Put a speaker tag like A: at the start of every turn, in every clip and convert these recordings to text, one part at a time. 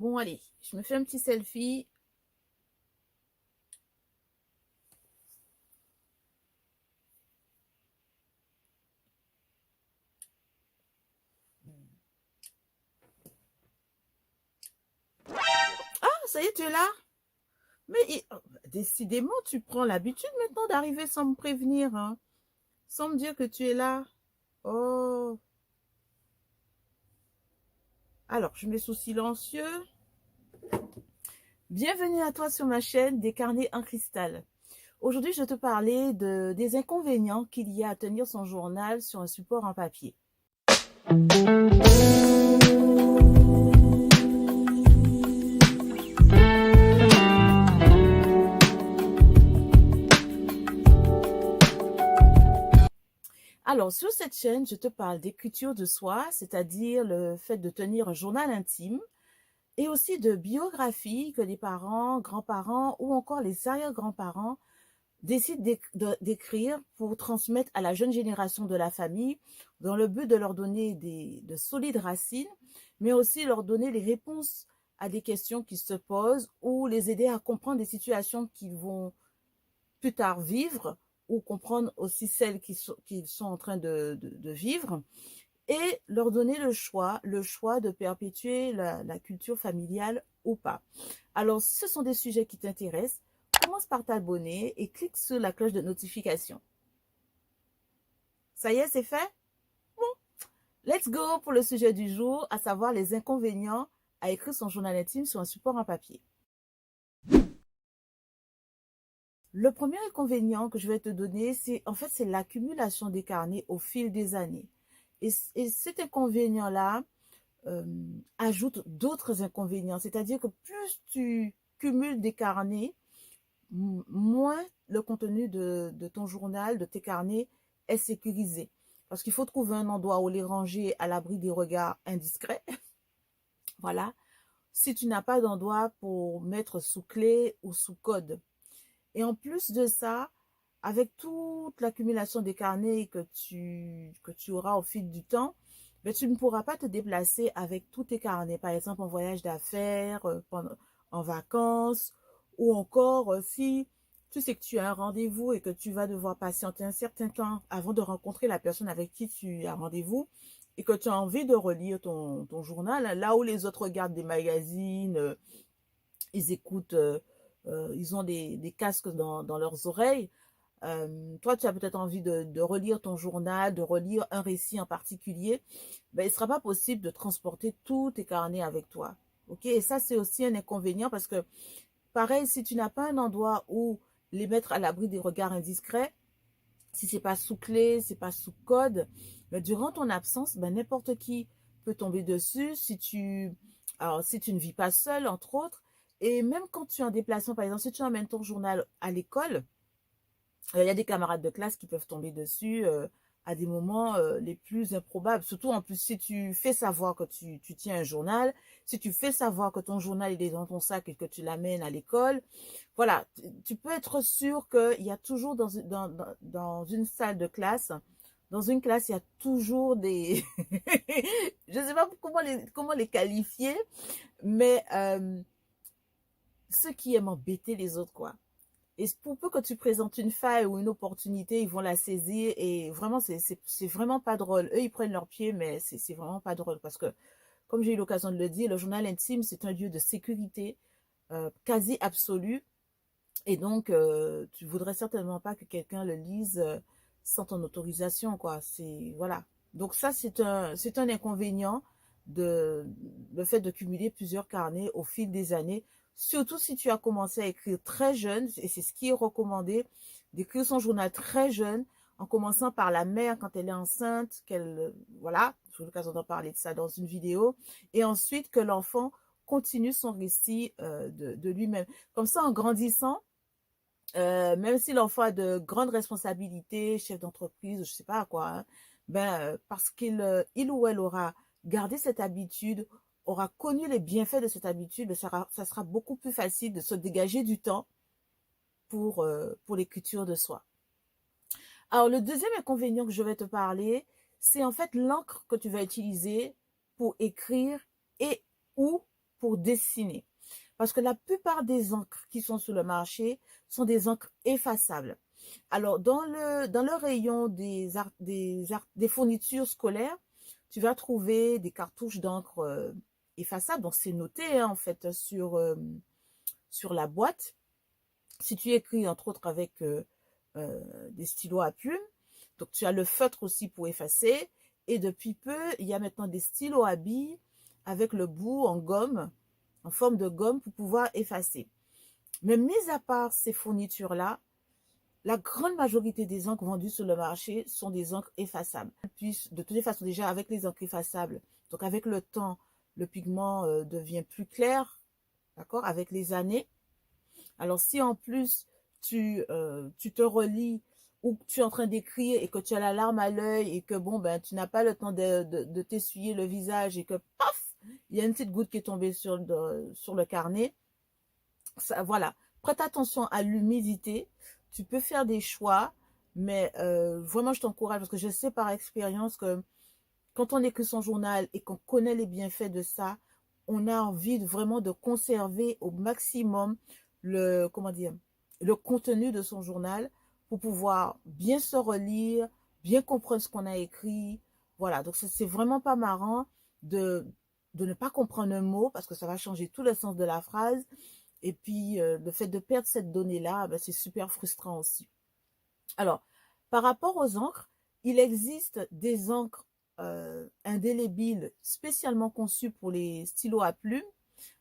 A: Bon, allez, je me fais un petit selfie. Ah, ça y est, tu es là? Décidément, tu prends l'habitude maintenant d'arriver sans me prévenir, hein, sans me dire que tu es là. Oh, alors, je mets sous silencieux. Bienvenue à toi sur ma chaîne des carnets en cristal. Aujourd'hui, je vais te parler des inconvénients qu'il y a à tenir son journal sur un support en papier. Alors, sur cette chaîne, je te parle d'écriture de soi, c'est-à-dire le fait de tenir un journal intime, et aussi de biographie que les parents, grands-parents ou encore les arrière-grands-parents décident d'écrire pour transmettre à la jeune génération de la famille dans le but de leur donner de solides racines, mais aussi leur donner les réponses à des questions qui se posent ou les aider à comprendre des situations qu'ils vont plus tard vivre ou comprendre aussi celles qu'ils sont en train de vivre et leur donner le choix de perpétuer la culture familiale ou pas. Alors, si ce sont des sujets qui t'intéressent, commence par t'abonner et clique sur la cloche de notification. Ça y est, c'est fait? Bon, let's go pour le sujet du jour, à savoir les inconvénients à écrire son journal intime sur un support en papier. Le premier inconvénient que je vais te donner, c'est l'accumulation des carnets au fil des années. Et cet inconvénient-là, euh, ajoute d'autres inconvénients. C'est-à-dire que plus tu cumules des carnets, moins le contenu de ton journal, de tes carnets est sécurisé. Parce qu'il faut trouver un endroit où les ranger à l'abri des regards indiscrets. Voilà. Si tu n'as pas d'endroit pour mettre sous clé ou sous code. Et en plus de ça, avec toute l'accumulation des carnets que tu auras au fil du temps, ben, tu ne pourras pas te déplacer avec tous tes carnets. Par exemple, en voyage d'affaires, en vacances, ou encore si tu sais que tu as un rendez-vous et que tu vas devoir patienter un certain temps avant de rencontrer la personne avec qui tu as rendez-vous et que tu as envie de relire ton journal, là où les autres regardent des magazines, ils écoutent, ils ont des casques dans leurs oreilles. Toi, tu as peut-être envie de relire ton journal, de relire un récit en particulier. Ben, il ne sera pas possible de transporter tous tes carnets avec toi. Ok. Et ça, c'est aussi un inconvénient parce que, pareil, si tu n'as pas un endroit où les mettre à l'abri des regards indiscrets, si c'est pas sous clé, c'est pas sous code, mais durant ton absence, ben, n'importe qui peut tomber dessus alors, si tu ne vis pas seul, entre autres, et même quand tu es en déplacement, par exemple, si tu emmènes ton journal à l'école, il y a des camarades de classe qui peuvent tomber dessus à des moments les plus improbables. Surtout en plus, si tu fais savoir que tu tiens un journal, si tu fais savoir que ton journal il est dans ton sac et que tu l'amènes à l'école, voilà, tu peux être sûr qu'il y a toujours dans une salle de classe, dans une classe, il y a toujours des... je ne sais pas comment les qualifier, mais ceux qui aiment embêter les autres, quoi. Et pour peu que tu présentes une faille ou une opportunité, ils vont la saisir et vraiment, c'est vraiment pas drôle. Eux, ils prennent leur pied, mais c'est vraiment pas drôle parce que, comme j'ai eu l'occasion de le dire, le journal intime, c'est un lieu de sécurité quasi absolue. Et donc, tu voudrais certainement pas que quelqu'un le lise sans ton autorisation, quoi. Voilà. Donc ça, c'est un inconvénient de, le fait de cumuler plusieurs carnets au fil des années, surtout si tu as commencé à écrire très jeune, et c'est ce qui est recommandé, d'écrire son journal très jeune, en commençant par la mère quand elle est enceinte, voilà, j'ai eu l'occasion d'en parler de ça dans une vidéo, et ensuite que l'enfant continue son récit de lui-même. Comme ça, en grandissant, même si l'enfant a de grandes responsabilités, chef d'entreprise, je sais pas quoi, hein, ben, parce il ou elle aura gardé cette habitude, aura connu les bienfaits de cette habitude, ben, ça sera beaucoup plus facile de se dégager du temps pour l'écriture de soi. Alors, le deuxième inconvénient que je vais te parler, c'est en fait l'encre que tu vas utiliser pour écrire et ou pour dessiner. Parce que la plupart des encres qui sont sur le marché sont des encres effaçables. Alors, dans le rayon des fournitures scolaires, tu vas trouver des cartouches d'encre effaçables. Donc, c'est noté hein, en fait sur la boîte. Si tu écris entre autres avec des stylos à plumes, donc tu as le feutre aussi pour effacer. Et depuis peu, il y a maintenant des stylos à billes avec le bout en gomme, en forme de gomme pour pouvoir effacer. Mais mis à part ces fournitures-là, la grande majorité des encres vendues sur le marché sont des encres effaçables. Puis, de toutes les façons, déjà avec les encres effaçables, donc avec le temps, le pigment devient plus clair, d'accord, avec les années. Alors, si en plus, tu te relis ou que tu es en train d'écrire et que tu as la larme à l'œil et que, bon, ben, tu n'as pas le temps de t'essuyer le visage et que, paf, il y a une petite goutte qui est tombée sur le carnet, ça, voilà. Prête attention à l'humidité. Tu peux faire des choix, mais vraiment, je t'encourage parce que je sais par expérience que quand on écrit son journal et qu'on connaît les bienfaits de ça, on a envie vraiment de conserver au maximum comment dire, le contenu de son journal pour pouvoir bien se relire, bien comprendre ce qu'on a écrit. Voilà, donc c'est vraiment pas marrant de ne pas comprendre un mot parce que ça va changer tout le sens de la phrase. Et puis, le fait de perdre cette donnée-là, ben, c'est super frustrant aussi. Alors, par rapport aux encres, il existe des encres indélébiles spécialement conçues pour les stylos à plumes.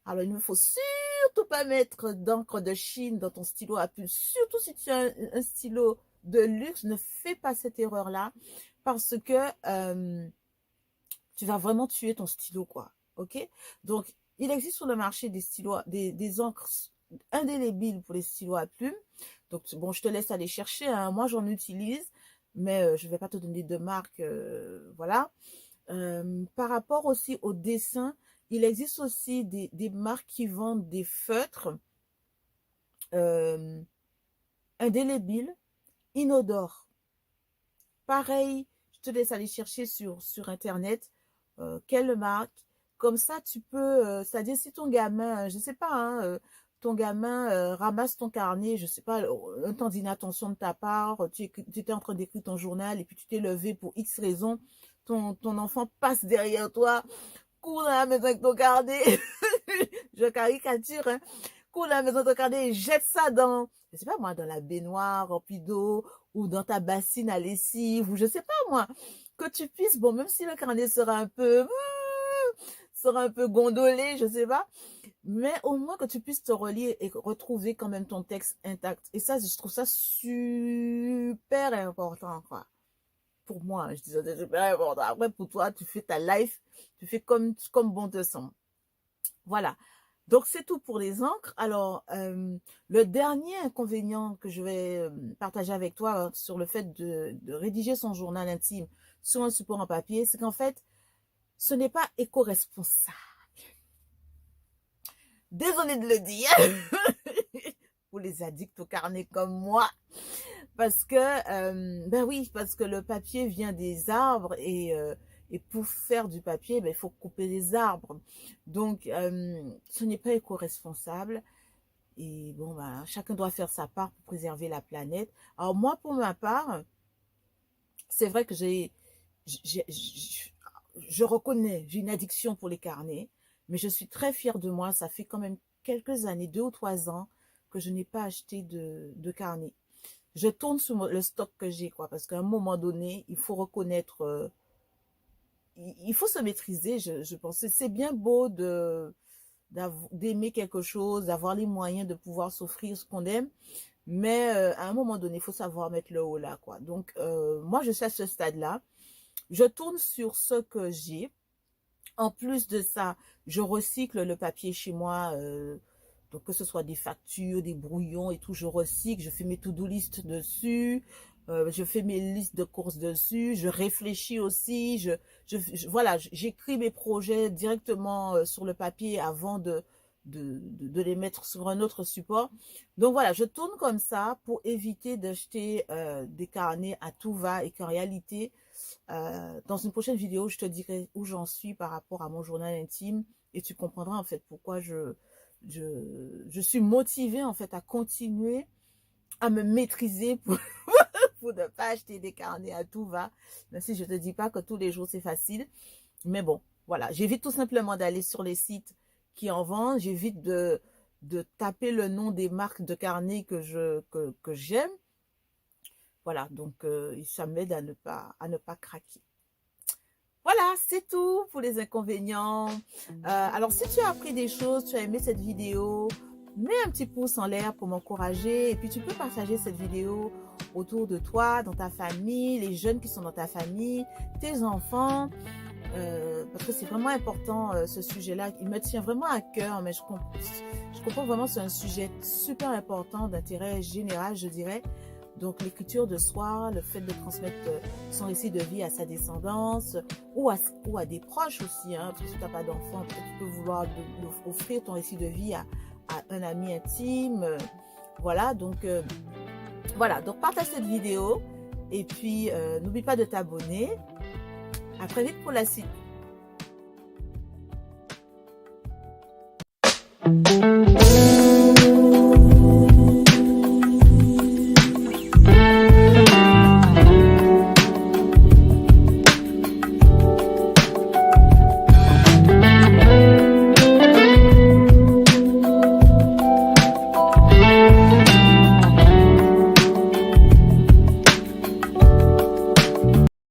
A: Alors, il ne faut surtout pas mettre d'encre de Chine dans ton stylo à plumes. Surtout si tu as un stylo de luxe, ne fais pas cette erreur-là parce que tu vas vraiment tuer ton stylo, quoi. OK? Donc, il existe sur le marché des stylos, des encres indélébiles pour les stylos à plumes. Donc, bon, je te laisse aller chercher. Hein. Moi, j'en utilise, mais je ne vais pas te donner de marque. Voilà. Par rapport aussi au dessin, il existe aussi des marques qui vendent des feutres indélébiles, inodores. Pareil, je te laisse aller chercher sur Internet quelle marque. Comme ça, tu peux, c'est-à-dire si ton gamin, je sais pas, hein, ton gamin ramasse ton carnet, je sais pas, un temps d'inattention de ta part, tu étais en train d'écrire ton journal et puis tu t'es levé pour X raison, ton enfant passe derrière toi, cours dans la maison avec ton carnet, je caricature, hein, cours dans la maison avec ton carnet et jette ça dans, je sais pas moi, dans la baignoire remplie d'eau ou dans ta bassine à lessive ou je sais pas moi, que tu puisses, bon, même si le carnet sera un peu gondolé, je sais pas, mais au moins que tu puisses te relire et retrouver quand même ton texte intact. Et ça, je trouve ça super important, quoi. Pour moi, je dis ça, c'est super important. Après, pour toi, tu fais ta life, tu fais comme bon te semble. Voilà. Donc, c'est tout pour les encres. Alors, le dernier inconvénient que je vais partager avec toi sur le fait de rédiger son journal intime sur un support en papier, c'est qu'en fait, ce n'est pas éco-responsable. Désolée de le dire pour les addicts au carnet comme moi. Parce que, ben oui, parce que le papier vient des arbres et pour faire du papier, ben, il faut couper les arbres. Donc, ce n'est pas éco-responsable. Et bon, ben, chacun doit faire sa part pour préserver la planète. Alors moi, pour ma part, c'est vrai que je reconnais, j'ai une addiction pour les carnets, mais je suis très fière de moi. Ça fait quand même quelques années, 2 ou 3 ans, que je n'ai pas acheté de carnet. Je tourne sur le stock que j'ai, quoi, parce qu'à un moment donné, il faut reconnaître, il faut se maîtriser, je pense. C'est bien beau d'aimer quelque chose, d'avoir les moyens de pouvoir s'offrir ce qu'on aime, mais à un moment donné, il faut savoir mettre le haut là, quoi. Donc, moi, je suis à ce stade-là. Je tourne sur ce que j'ai. En plus de ça, je recycle le papier chez moi, donc que ce soit des factures, des brouillons et tout, je recycle, je fais mes to-do list dessus, je fais mes listes de courses dessus, je réfléchis aussi, voilà, j'écris mes projets directement sur le papier avant de les mettre sur un autre support. Donc voilà, je tourne comme ça pour éviter d'acheter des carnets à tout va et qu'en réalité, Dans une prochaine vidéo, je te dirai où j'en suis par rapport à mon journal intime et tu comprendras en fait pourquoi je suis motivée en fait à continuer à me maîtriser pour ne pas acheter des carnets à tout va. Même si je te dis pas que tous les jours c'est facile. Mais bon, voilà. J'évite tout simplement d'aller sur les sites qui en vendent. J'évite de taper le nom des marques de carnets que j'aime. Voilà. Donc, ça m'aide à ne pas craquer. Voilà, c'est tout pour les inconvénients. Alors, si tu as appris des choses, tu as aimé cette vidéo, mets un petit pouce en l'air pour m'encourager. Et puis, tu peux partager cette vidéo autour de toi, dans ta famille, les jeunes qui sont dans ta famille, tes enfants. Parce que c'est vraiment important ce sujet-là. Il me tient vraiment à cœur, mais je comprends vraiment que c'est un sujet super important, d'intérêt général, je dirais. Donc l'écriture de soi, le fait de transmettre son récit de vie à sa descendance ou à des proches aussi, hein, parce que si tu n'as pas d'enfant, peut-être tu peux vouloir offrir ton récit de vie à un ami intime. Voilà, donc partage cette vidéo et puis n'oublie pas de t'abonner. À très vite pour la suite.